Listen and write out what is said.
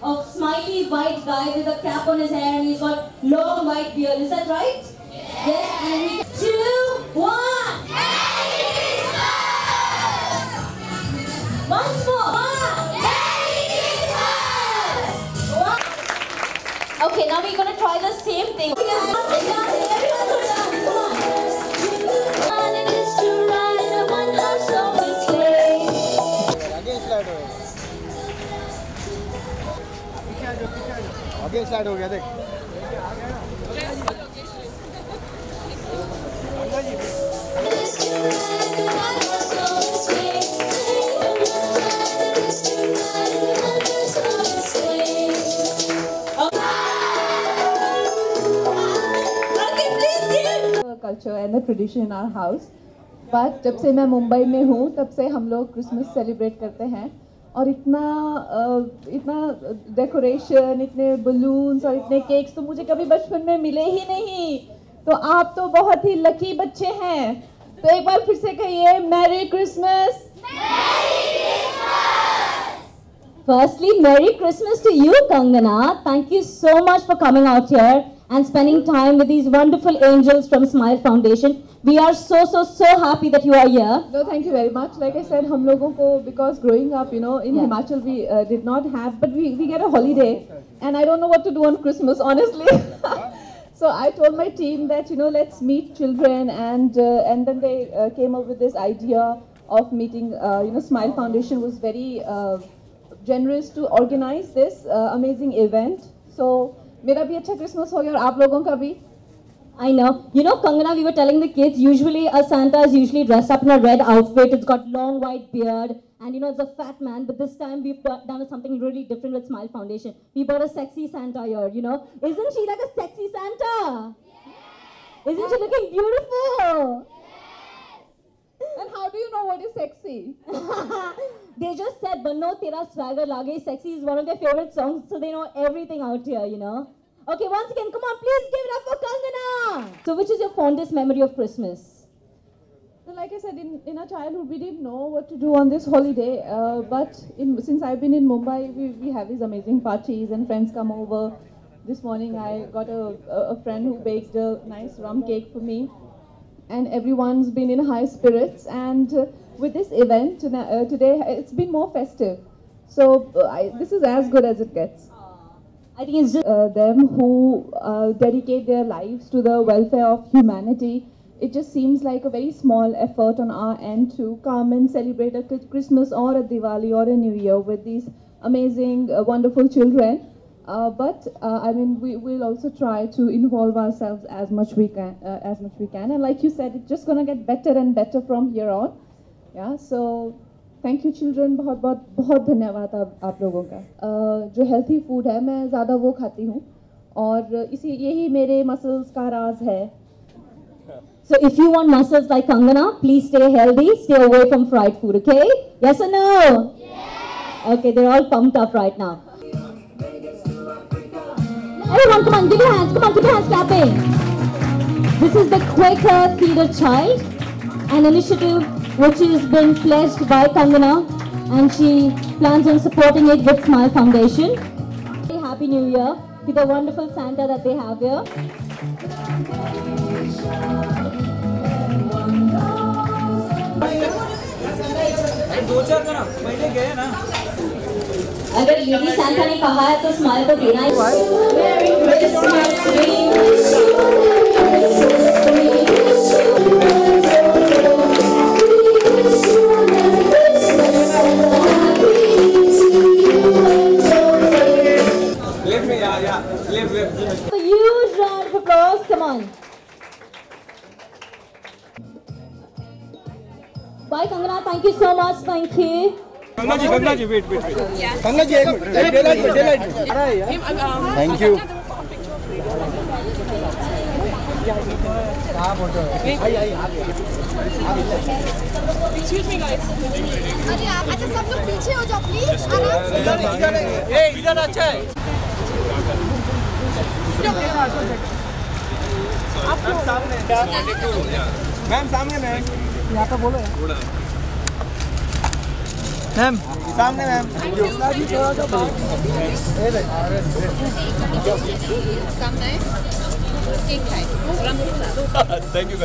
A smiley white guy with a cap on his hair and he's got long white beard. Is that right? Yes. And 2, 1. Merry Christmas! Once more. Merry Christmas! Okay, now we're gonna try the same thing. आगे slide हो गया देख culture and the tradition in our house. But जब से मैं मुंबई में हूँ तब से हम लोग क्रिसमस सेलिब्रेट करते हैं और इतना डेकोरेशन, इतने बलून्स और इतने केक्स तो मुझे कभी बचपन में मिले ही नहीं. तो आप तो बहुत ही लकी बच्चे हैं. तो एक बार फिर से कहिए merry Christmas. Firstly, Merry Christmas to you, Kangana. Thank you so much for coming out here and spending time with these wonderful angels from Smile Foundation. We are so happy that you are here. No, thank you very much. Like I said, हम लोगों को, because growing up, you know, in Himachal we did not have, but we get a holiday, and I don't know what to do on Christmas, honestly. So I told my team that, you know, let's meet children, and then they came up with this idea of meeting. You know, Smile Foundation was very generous to organize this amazing event. So मेरा भी अच्छा Christmas हो गया और आप लोगों का भी. I know. You know, Kangana, we were telling the kids, usually a Santa is usually dressed up in a red outfit. It's got long white beard. And, you know, it's a fat man. But this time we've done something really different with Smile Foundation. We brought a sexy Santa here, you know. Isn't she like a sexy Santa? Yes. Isn't she looking beautiful? Yes. And how do you know what is sexy? They just said, Banno Tera Swagger Lage. Sexy is one of their favorite songs. So they know everything out here, you know. Okay, once again, come on, please give it up for Kangana. So which is your fondest memory of Christmas? So like I said, in our childhood, we didn't know what to do on this holiday. But since I've been in Mumbai, we have these amazing parties and friends come over. This morning, I got a friend who baked a nice rum cake for me. And everyone's been in high spirits. And with this event today, it's been more festive. So this is as good as it gets. I think it's just them who dedicate their lives to the welfare of humanity. It just seems like a very small effort on our end to come and celebrate a Christmas or a Diwali or a New Year with these amazing, wonderful children. But I mean, we will also try to involve ourselves as much we can. And like you said, it's just gonna get better and better from here on. Yeah. So. Thank you children. बहुत बहुत बहुत धन्यवाद आप लोगों का. जो healthy food है मैं ज़्यादा वो खाती हूँ और यही मेरे मसल्स का राज है. So if you want muscles like Kangana, please stay healthy, stay away from fried food, okay? Yes or no? Yes. Okay, they're all pumped up right now. Everyone, come on, give your hands. Come on, keep your hands clapping. This is the Quaker Feed a Child, an initiative which has been pledged by Kangana, and she plans on supporting it with Smile Foundation. Happy New Year to the wonderful Santa that they have here. अगर lady Santa ने कहा है तो smile को देना ही. A huge round of applause, come on. Bye Kangana, thank you so much, thank you. Ganga ji wait Ganga ji एक minute delight thank you. Excuse me guys. अरे अच्छा सब लोग पीछे हो जाओ प्लीज. इधर अच्छा है. आप सामने मैम सामने मैम यहाँ पे बोलो. मैम सामने मैम थैंक यू।